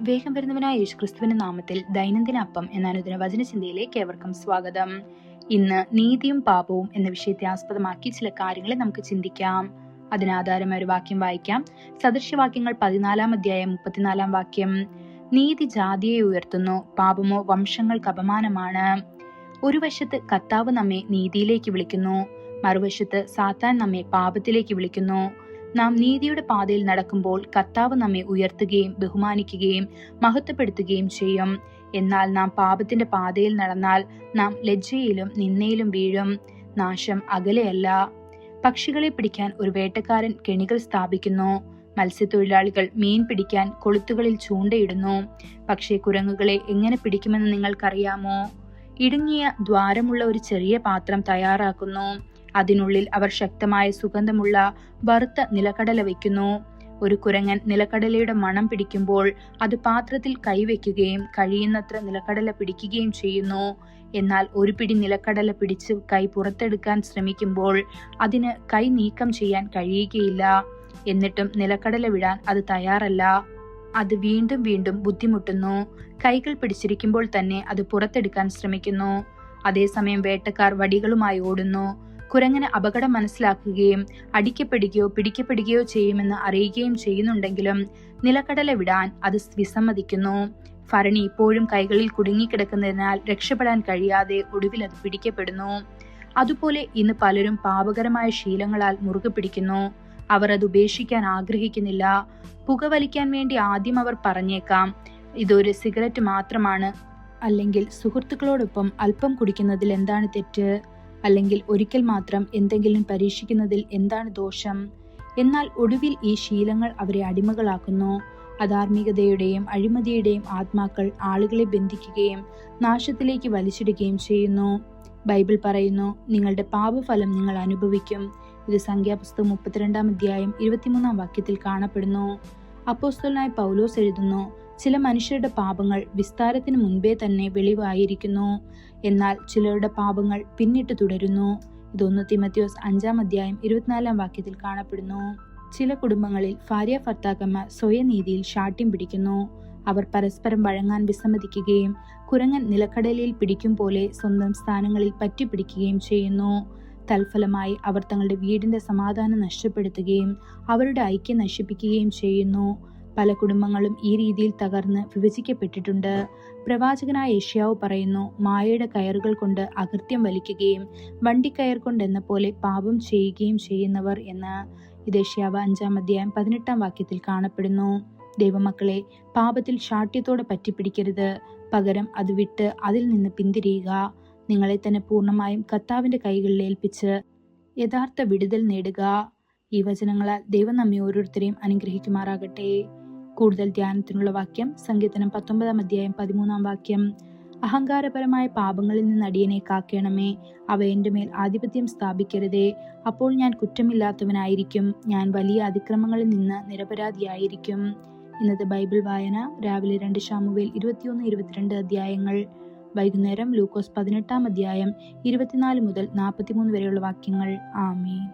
വേഗം വരുന്നവനായ യേശുക്രിസ്തുവിന്റെ നാമത്തിൽ ദൈനംദിന അപ്പം എന്ന അനുദിന വചനചിന്തയിലേക്ക് ഏവർക്കും സ്വാഗതം. ഇന്ന് നീതിയും പാപവും എന്ന വിഷയത്തെ ആസ്പദമാക്കി ചില കാര്യങ്ങളെ നമുക്ക് ചിന്തിക്കാം. അതിനാധാരമായ ഒരു വാക്യം വായിക്കാം. സദൃശ്യവാക്യങ്ങൾ 14 അധ്യായം 34 വാക്യം. നീതി ജാതിയെ ഉയർത്തുന്നു, പാപമോ വംശങ്ങൾക്ക് അപമാനമാണ്. ഒരു വശത്ത് കർത്താവ് നമ്മെ നീതിയിലേക്ക് വിളിക്കുന്നു, മറുവശത്ത് സാത്താൻ നമ്മെ പാപത്തിലേക്ക് വിളിക്കുന്നു. നാം നീതിയുടെ പാതയിൽ നടക്കുമ്പോൾ കർത്താവ് നമ്മെ ഉയർത്തുകയും ബഹുമാനിക്കുകയും മഹത്വപ്പെടുത്തുകയും ചെയ്യും. എന്നാൽ നാം പാപത്തിന്റെ പാതയിൽ നടന്നാൽ നാം ലജ്ജയിലും നിന്ദയിലും വീഴും. നാശം അകലെയല്ല. പക്ഷികളെ പിടിക്കാൻ ഒരു വേട്ടക്കാരൻ കെണികൾ സ്ഥാപിക്കുന്നു. മത്സ്യത്തൊഴിലാളികൾ മീൻ പിടിക്കാൻ കൊളുത്തുകളിൽ ചൂണ്ടയിടുന്നു. പക്ഷേ കുരങ്ങുകളെ എങ്ങനെ പിടിക്കുമെന്ന് നിങ്ങൾക്കറിയാമോ? ഇടുങ്ങിയ ദ്വാരമുള്ള ഒരു ചെറിയ പാത്രം തയ്യാറാക്കുന്നു. അതിനുള്ളിൽ അവർ ശക്തമായ സുഗന്ധമുള്ള വറുത്ത നിലക്കടല വയ്ക്കുന്നു. ഒരു കുരങ്ങൻ നിലക്കടലയുടെ മണം പിടിക്കുമ്പോൾ അത് പാത്രത്തിൽ കൈവയ്ക്കുകയും കഴിയുന്നത്ര നിലക്കടല പിടിക്കുകയും ചെയ്യുന്നു. എന്നാൽ ഒരു പിടി നിലക്കടല പിടിച്ച് കൈ പുറത്തെടുക്കാൻ ശ്രമിക്കുമ്പോൾ അതിന് കൈ നീക്കം ചെയ്യാൻ കഴിയുകയില്ല. എന്നിട്ടും നിലക്കടല വിടാൻ അത് തയ്യാറല്ല. അത് വീണ്ടും വീണ്ടും ബുദ്ധിമുട്ടുന്നു. കൈകൾ പിടിച്ചിരിക്കുമ്പോൾ തന്നെ അത് പുറത്തെടുക്കാൻ ശ്രമിക്കുന്നു. അതേസമയം വേട്ടക്കാർ വടികളുമായി ഓടുന്നു. കുരങ്ങന് അപകടം മനസ്സിലാക്കുകയും അടിക്കപ്പെടുകയോ പിടിക്കപ്പെടുകയോ ചെയ്യുമെന്ന് അറിയുകയും ചെയ്യുന്നുണ്ടെങ്കിലും നിലക്കടല വിടാൻ അത് വിസമ്മതിക്കുന്നു. ഭരണി ഇപ്പോഴും കൈകളിൽ കുടുങ്ങിക്കിടക്കുന്നതിനാൽ രക്ഷപ്പെടാൻ കഴിയാതെ ഒടുവിൽ അത് പിടിക്കപ്പെടുന്നു. അതുപോലെ ഇന്ന് പലരും പാപകരമായ ശീലങ്ങളാൽ മുറുകെ പിടിക്കുന്നു. അവർ അത് ഉപേക്ഷിക്കാൻ ആഗ്രഹിക്കുന്നില്ല. പുകവലിക്കാൻ വേണ്ടി ആദ്യം അവർ പറഞ്ഞേക്കാം, ഇതൊരു സിഗരറ്റ് മാത്രമാണ്, അല്ലെങ്കിൽ സുഹൃത്തുക്കളോടൊപ്പം അല്പം കുടിക്കുന്നതിൽ എന്താണ് തെറ്റ്, അല്ലെങ്കിൽ ഒരിക്കൽ മാത്രം എന്തെങ്കിലും പരീക്ഷിക്കുന്നതിൽ എന്താണ് ദോഷം. എന്നാൽ ഒടുവിൽ ഈ ശീലങ്ങൾ അവരെ അടിമകളാക്കുന്നു. അധാർമികതയുടെയും അഴിമതിയുടെയും ആത്മാക്കൾ ആളുകളെ ബന്ധിക്കുകയും നാശത്തിലേക്ക് വലിച്ചിടുകയും ചെയ്യുന്നു. ബൈബിൾ പറയുന്നു, നിങ്ങളുടെ പാപഫലം നിങ്ങൾ അനുഭവിക്കും. ഇത് സംഖ്യാപുസ്തകം 32 അധ്യായം 23 വാക്യത്തിൽ കാണപ്പെടുന്നു. അപ്പോസ്തലനായ പൗലോസ് എഴുതുന്നു, ചില മനുഷ്യരുടെ പാപങ്ങൾ വിസ്താരത്തിന് മുൻപേ തന്നെ വെളിവായിരിക്കുന്നു, എന്നാൽ ചിലരുടെ പാപങ്ങൾ പിന്നിട്ട് തുടരുന്നു. ഇത് 1 തീമോഥെയോസ് 5 അധ്യായം 24 വാക്യത്തിൽ കാണപ്പെടുന്നു. ചില കുടുംബങ്ങളിൽ ഭാര്യ ഭർത്താക്കന്മാർ സ്വയനീതിയിൽ ശാഠ്യം പിടിക്കുന്നു. അവർ പരസ്പരം വഴങ്ങാൻ വിസമ്മതിക്കുകയും കുരങ്ങൻ നിലക്കടലയിൽ പിടിക്കും പോലെ സ്വന്തം സ്ഥാനങ്ങളിൽ പറ്റിപ്പിടിക്കുകയും ചെയ്യുന്നു. തൽഫലമായി അവർ തങ്ങളുടെ വീടിന്റെ സമാധാനം നഷ്ടപ്പെടുത്തുകയും അവരുടെ ഐക്യം നശിപ്പിക്കുകയും ചെയ്യുന്നു. പല കുടുംബങ്ങളും ഈ രീതിയിൽ തകർന്ന് വിഭജിക്കപ്പെട്ടിട്ടുണ്ട്. പ്രവാചകനായ യെശയ്യാവ് പറയുന്നു, മായയുടെ കയറുകൾ കൊണ്ട് അകൃത്യം വലിക്കുകയും വണ്ടിക്കയർ കൊണ്ടെന്ന പോലെ പാപം ചെയ്യുകയും ചെയ്യുന്നവർ എന്ന്. ഇത് യെശയ്യാവ് 5 അധ്യായം 18 വാക്യത്തിൽ കാണപ്പെടുന്നു. ദൈവമക്കളെ, പാപത്തിൽ ശാഠ്യത്തോടെ പറ്റിപ്പിടിക്കരുത്. പകരം അത് വിട്ട് അതിൽ നിന്ന് പിന്തിരിയുക. നിങ്ങളെ തന്നെ പൂർണ്ണമായും കർത്താവിന്റെ കൈകളിൽ ഏൽപ്പിച്ച് യഥാർത്ഥ വിടുതൽ നേടുക. ഈ വചനങ്ങളാൽ ദൈവം നമ്മെ ഓരോരുത്തരെയും അനുഗ്രഹിക്കുമാറാകട്ടെ. കൂടുതൽ ധ്യാനത്തിനുള്ള വാക്യം സങ്കീർത്തനം 19 അധ്യായം 13 വാക്യം. അഹങ്കാരപരമായ പാപങ്ങളിൽ നിന്ന് അടിയനെ കാക്കണമേ, അവ എൻ്റെ മേൽ ആധിപത്യം സ്ഥാപിക്കരുതേ. അപ്പോൾ ഞാൻ കുറ്റമില്ലാത്തവനായിരിക്കും, ഞാൻ വലിയ അതിക്രമങ്ങളിൽ നിന്ന് നിരപരാധിയായിരിക്കും. ഇന്നത്തെ ബൈബിൾ വായന രാവിലെ 2 ശമൂവേൽ 21-22 അധ്യായങ്ങൾ, വൈകുന്നേരം ലൂക്കോസ് 18 അധ്യായം 24 മുതൽ 43 വരെയുള്ള വാക്യങ്ങൾ. ആമേൻ.